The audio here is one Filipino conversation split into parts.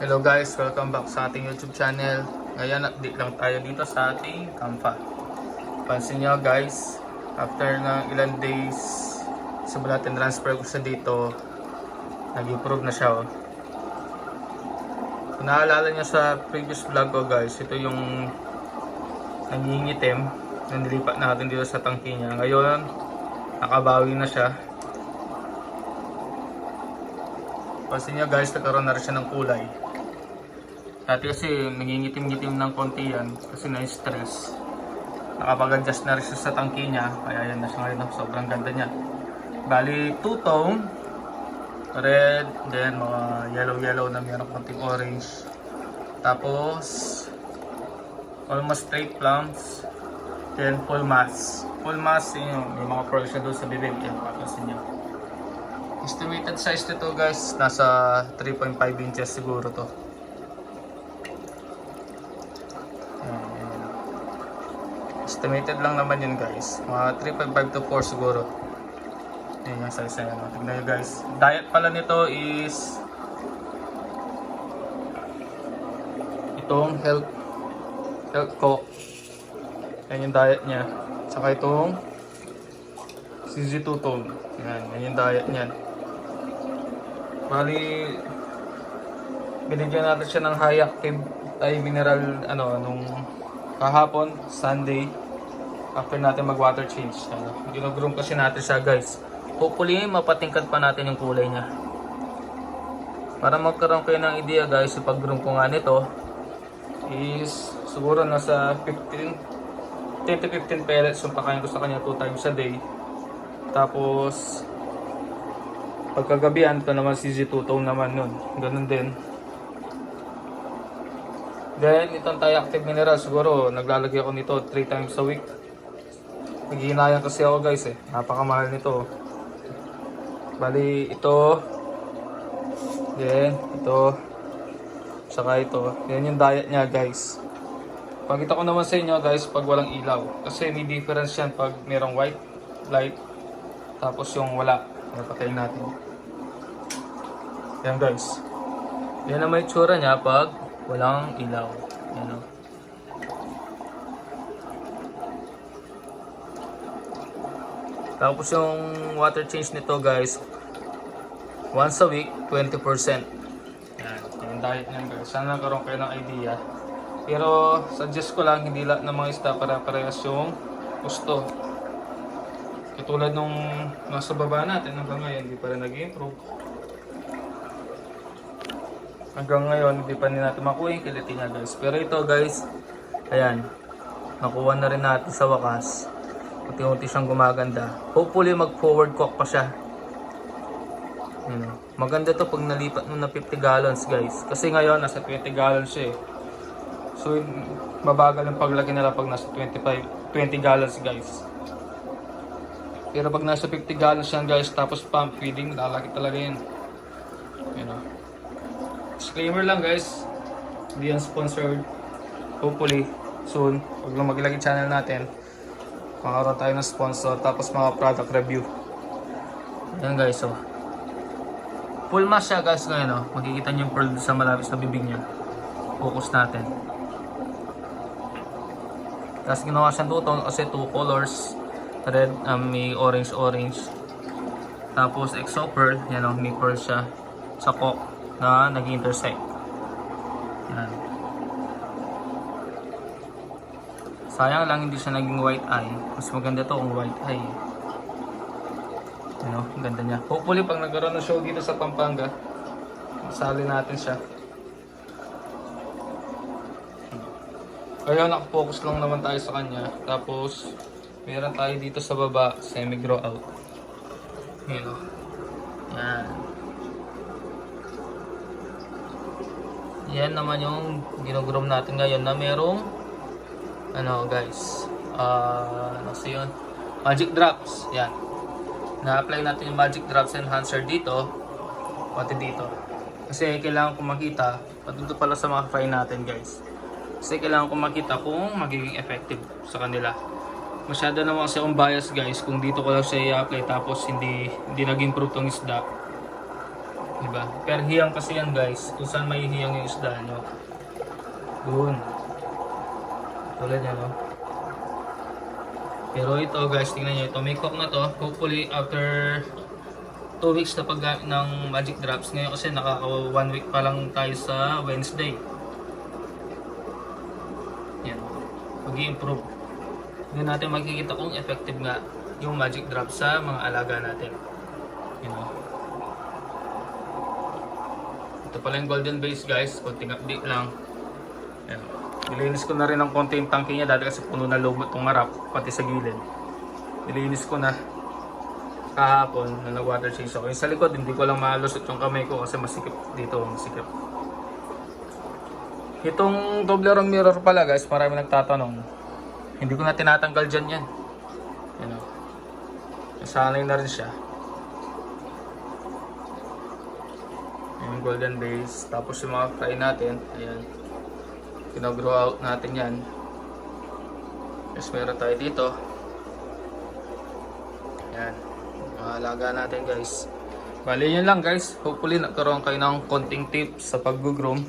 Hello guys, welcome back sa ating YouTube channel. Ngayon, update lang tayo dito sa ating kampa. Pansin nyo guys, after ng ilang days simula transfer ko siya dito, nag-improve na siya. Kung naalala nyo sa previous vlog ko guys, ito yung nangingitim na nilipat natin dito sa tangke niya. Ngayon, nakabawi na siya. Pansin nyo guys, nagkaroon na rin siya ng kulay. Dati kasi nangingitim-ngitim ng konti yan kasi na-stress. Nakapag-adjust na rin siya sa tangke niya, kaya yan na siya ngayon. Sobrang ganda niya. Bali, two-tone, red, then mga yellow-yellow na mayroong konting orange. Tapos, almost straight plums, then full mass. Full mass, yun, may mga pearls siya doon sa bibig. Yan, papasin niyo. Estimated size nito guys, nasa 3.5 inches siguro to. Estimated lang naman yun guys, mga 3.5 to 4 siguro. Yan yung size na yun. Tignan nyo guys, diet pala nito is itong health coke. Yan yung diet nya. Saka itong CZ2 tone. Yan yung diet nya. Bali, binigyan natin siya ng high active mineral nung kahapon, Sunday, after natin mag water change. Ginugroom kasi natin siya guys. Hopefully mapatingkad pa natin yung kulay niya. Para magkaroon kayo ng idea guys, yung pag-groom ko nga nito is siguro nasa 10 to 15 pellets yung pakain ko sa kanya 2 times a day. Tapos pagkagabihan, ito naman CZ2 tone naman nun. Ganun din. Then, itong Thai Active Mineral, siguro naglalagay ako nito 3 times a week. Naghihinayang kasi ako guys eh. Napakamahal nito. Bali, ito. Then, ito. Saka ito. Yan yung diet niya guys. Pakita ko naman sa inyo guys pag walang ilaw. Kasi may difference yan pag merong white light. Tapos yung wala. Napatayin natin. Yan guys. Yan ang may tsura niya pag walang ilaw. Yan o. Tapos yung water change nito guys, once a week, 20%. Yan. Yung diet niyan guys. Sana nagkaroon kayo ng idea. Pero suggest ko lang, hindi lahat ng mga isda para-parehas yung gusto. Katulad nung nasa baba natin hanggang ngayon, hindi pa rin nag-improve. Hanggang ngayon, hindi pa rin natin makuha yung kiliti niya guys. Pero ito guys, ayan, nakuha na rin natin sa wakas. Unti-unti siyang gumaganda. Hopefully mag-forward cook pa siya. Maganda to pag nalipat mo na 50 gallons guys. Kasi ngayon, nasa 20 gallons siya eh. So, mabagal yung paglaki nila pag nasa 20 gallons guys. Pero pag nasa 50 gallons yan guys, tapos pump feeding, lalaki talaga yun. Disclaimer lang guys, hindi yan sponsored. Hopefully, soon, pag lumagilagin channel natin, makakaroon tayo ng sponsor, tapos mga product review. Yan guys, oh. Full mass siya guys ngayon, oh. Makikita nyo yung pearl sa malapis na bibig niya. Focus natin. Tapos ginawa siyang two-tone kasi 2 colors. Red, may orange. Tapos exo pearl, yan o, may pearl siya sa cock na nag-intersect. Yan. Sayang lang hindi siya naging white eye. Mas maganda to kung white eye. Yan o, ganda niya. Hopefully pag nagkaroon ng show dito sa Pampanga, masali natin siya. Kaya nakafocus lang naman tayo sa kanya. Tapos meron tayo dito sa baba, semi-grow out. Yan o. Yan. Yan naman yung ginugroom natin ngayon na merong guys. Yun? Magic drops. Yan. Na-apply natin yung magic drops enhancer dito. Pati dito. Kasi kailangan ko makita. Pati dito pala sa mga fry natin guys. Kasi kailangan ko makita kung magiging effective sa kanila. Masyado naman kasi akong bias guys kung dito ko lang siya i-apply tapos hindi nag-improve tong isda. Diba? Per hiyang kasi yan guys. Kung saan may hiyang yung isda nyo. Doon. Tulad yan, no? Pero ito guys, tingnan nyo. Ito, may cook na to. Hopefully after 2 weeks na paggamit ng Magic Drops. Ngayon kasi nakaka 1 week pa lang tayo sa Wednesday. Yan. Mag-i-improve. Doon natin makikita kung effective nga yung Magic Drops sa mga alaga natin. You know? Ito pala yung golden base guys. Konting update lang. Yan. Nilinis ko na rin ng konti yung tangke niya dahil kasi puno na lumot itong marap pati sa gilid. Nilinis ko na kahapon na nag-water change ako. Yung sa likod hindi ko lang malusot yung kamay ko kasi masikip dito, masikip. Itong Toblerone mirror pala guys, marami nagtatanong. Hindi ko na tinatanggal dyan yan. You know. Nasanay na rin siya. Yung golden base. Tapos yung mga fry natin, ayan. Pinagrow out natin yan. Yes, meron tayo dito. Ayan. Mga alaga natin guys. Bali yun lang guys. Hopefully nagkaroon kayo ng konting tips sa pag-groom.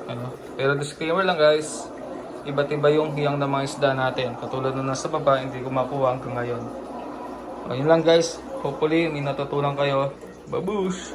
Ano? Pero disclaimer lang guys. Iba't iba yung hiyang ng mga isda natin. Katulad na nasa baba, hindi ko makuha hanggang ngayon. O, yun lang guys. Hopefully may natutunan kayo. Babush!